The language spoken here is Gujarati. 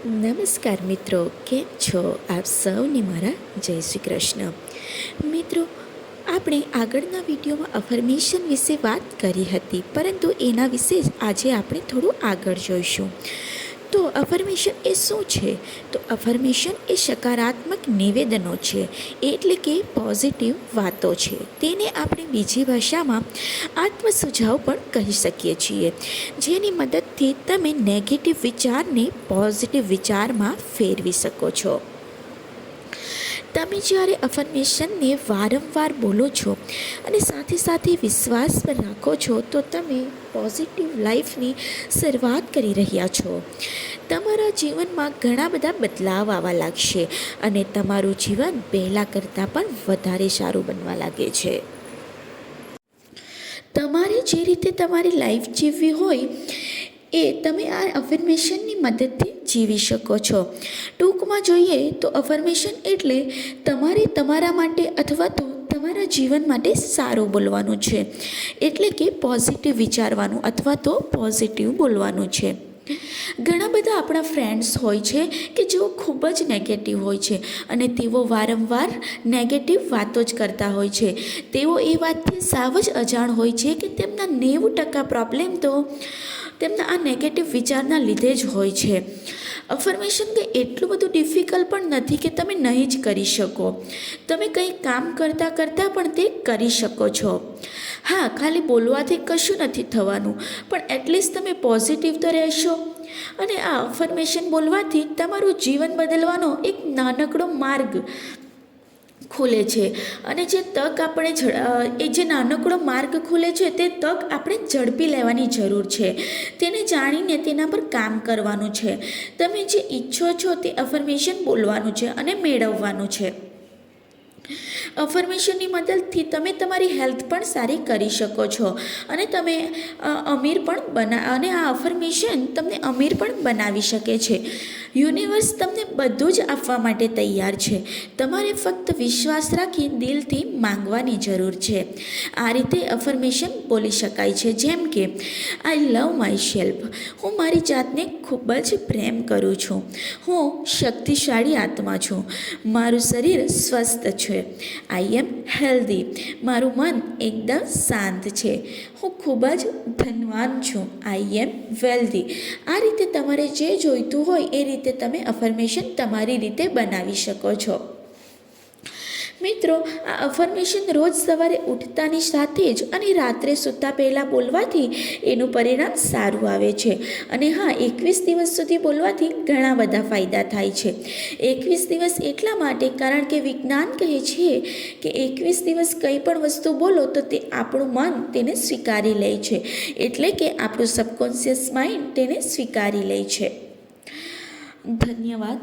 નમસ્કાર મિત્રો, કેમ છો આપ સૌને મારા જય શ્રી કૃષ્ણ. મિત્રો, આપણે આગળના વિડીયોમાં અફર્મેશન વિશે વાત કરી હતી, પરંતુ એના વિશે જ આજે આપણે થોડું આગળ જોઈશું. તો અફર્મેશન એ શું છે? તો અફર્મેશન એ સકારાત્મક નિવેદનો છે, એટલે કે પોઝિટિવ વાતો છે. તેને આપણે બીજી ભાષામાં આત્મસુઝાવ પણ કહી શકીએ છીએ, જેની મદદથી તમે નેગેટિવ વિચારને પોઝિટિવ વિચારમાં ફેરવી શકો છો. તમે જ્યારે અફર્મેશનને વારંવાર બોલો છો અને સાથે સાથે વિશ્વાસ પર રાખો છો, તો તમે પોઝિટિવ લાઈફની શરૂઆત કરી રહ્યા છો. તમારા જીવનમાં ઘણા બધા બદલાવ આવવા લાગશે અને તમારું જીવન પહેલાં કરતાં પણ વધારે સારું બનવા લાગે છે. તમારે જે રીતે તમારી લાઈફ જીવવી હોય એ તમે આ અફર્મેશનની મદદથી જીવી શકો છો. ટૂંકમાં જોઈએ તો અફર્મેશન એટલે તમારે તમારા માટે અથવા તો તમારા જીવન માટે સારું બોલવાનું છે, એટલે કે પોઝિટિવ વિચારવાનું અથવા તો પોઝિટિવ બોલવાનું છે. ઘણા બધા આપણા ફ્રેન્ડ્સ હોય છે કે જેઓ ખૂબ જ નેગેટિવ હોય છે અને તેઓ વારંવાર નેગેટિવ વાતો જ કરતા હોય છે. તેઓ એ વાતથી સાવ જ અજાણ હોય છે કે તેમના 90% પ્રોબ્લેમ તો તેમના આ નેગેટિવ વિચારના લીધે જ હોય છે. અફર્મેશન કંઈ એટલું બધું ડિફિકલ્ટ પણ નથી કે તમે નહીં જ કરી શકો. તમે કંઈ કામ કરતાં કરતાં પણ તે કરી શકો છો. હા, ખાલી બોલવાથી કશું નથી થવાનું, પણ એટલીસ્ટ તમે પોઝિટિવ તો રહેશો. અને આ અફર્મેશન બોલવાથી તમારું જીવન બદલવાનો એક નાનકડો માર્ગ ખુલે છે. અને જે તક આપણે એ જે નાનકડો માર્ગ ખુલે છે, તે તક આપણે ઝડપી લેવાની જરૂર છે. તેને જાણીને તેના પર કામ કરવાનું છે. તમે જે ઈચ્છો છો તે અફર્મેશન બોલવાનું છે અને મેળવવાનું છે. અફર્મેશનની મદદથી તમે તમારી હેલ્થ પણ સારી કરી શકો છો અને તમે અમીર પણ અને આ અફર્મેશન તમને અમીર પણ બનાવી શકે છે. યુનિવર્સ તમને બધું જ આપવા માટે તૈયાર છે. તમારે ફક્ત વિશ્વાસ રાખી દિલથી માંગવાની જરૂર છે. આ રીતે અફર્મેશન બોલી શકાય છે, જેમ કે આઈ લવ માય સેલ્ફ. હું મારી જાતને ખૂબ જ પ્રેમ કરું છું. હું શક્તિશાળી આત્મા છું. મારું શરીર સ્વસ્થ છે. આઈ એમ હેલ્ધી. મારું મન એકદમ શાંત છે. હું ખૂબ જ ધનવાન છું. આઈ એમ વેલ્ધી. આ રીતે તમારે જે જોઈતું હોય એ રીતે તમે અફર્મેશન તમારી રીતે બનાવી શકો છો. મિત્રો, આ અફર્મેશન રોજ સવારે ઉઠતાની સાથે જ અને રાત્રે સૂતા પહેલાં બોલવાથી એનું પરિણામ સારું આવે છે. અને હા, 21 દિવસ સુધી બોલવાથી ઘણા બધા ફાયદા થાય છે. 21 દિવસ એટલા માટે કારણ કે વિજ્ઞાન કહે છે કે 21 દિવસ કંઈ પણ વસ્તુ બોલો તો તે આપણું મન તેને સ્વીકારી લે છે, એટલે કે આપણું સબકોન્શિયસ માઇન્ડ તેને સ્વીકારી લે છે. ધન્યવાદ.